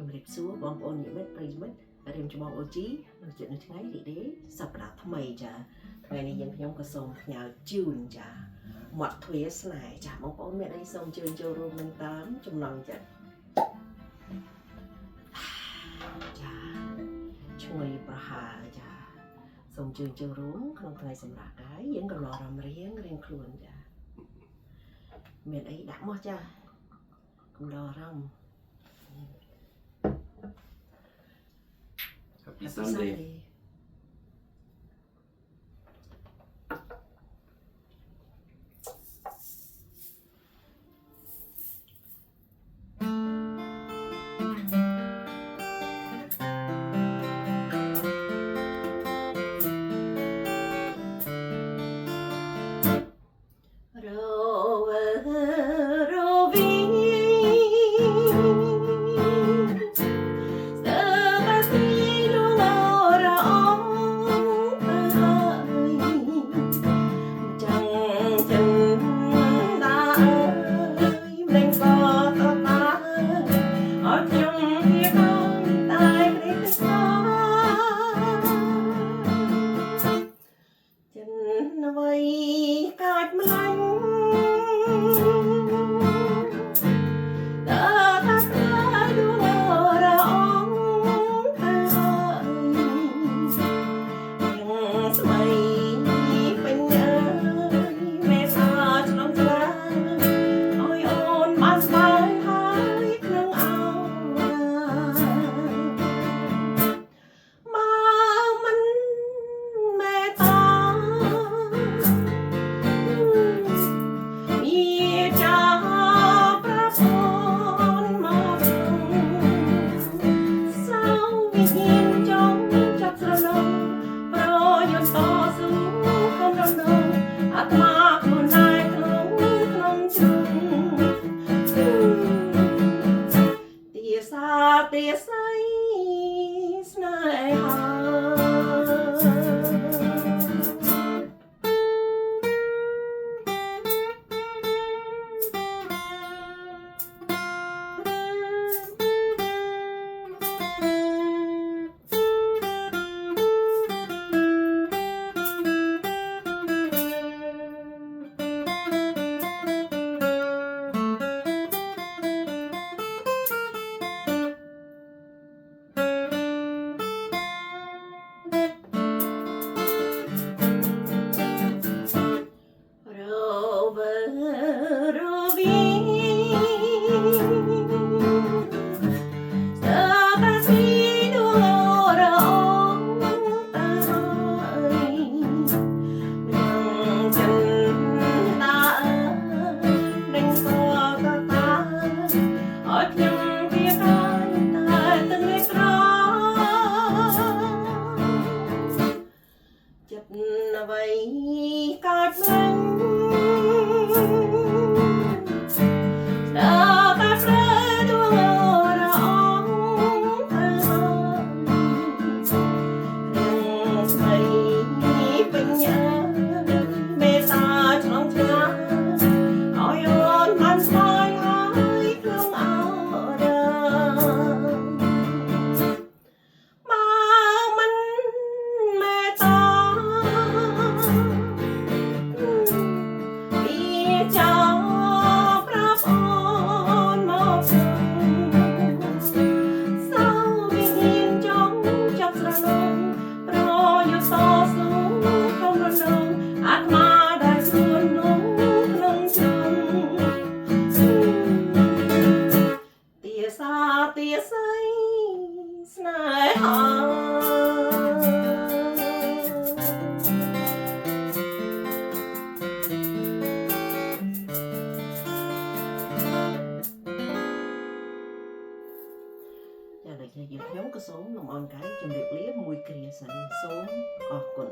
ជំរាបសួរបងប្អូនញាតិមិត្តប្រិយមិត្តរៀមច្បងអូជីនៅជិតនៅថ្ងៃរីដេសប្តាហ៍ថ្មីចាថ្ងៃនេះយើងខ្ញុំក៏សូមផ្ញើជូនចាមាត់ទ្វាស្នេហ៍ចាបងប្អូនមានអីសូមជឿនចូលរួមនឹងតាមចំណងចិត្តចាឈ្ងុយប្រហើរចាសូមជឿនចូលរួមក្នុងថ្ងៃសម្រាប់កាយយើងក៏រំរៀងខ្លួនចាមានអីដាក់មកចាកុំដល់អារម្មណ៍Happy Sunday. Dạ, để cho dưỡng nhóm có số nằm on cái trong việc lý mùi kia sẵn số ở quần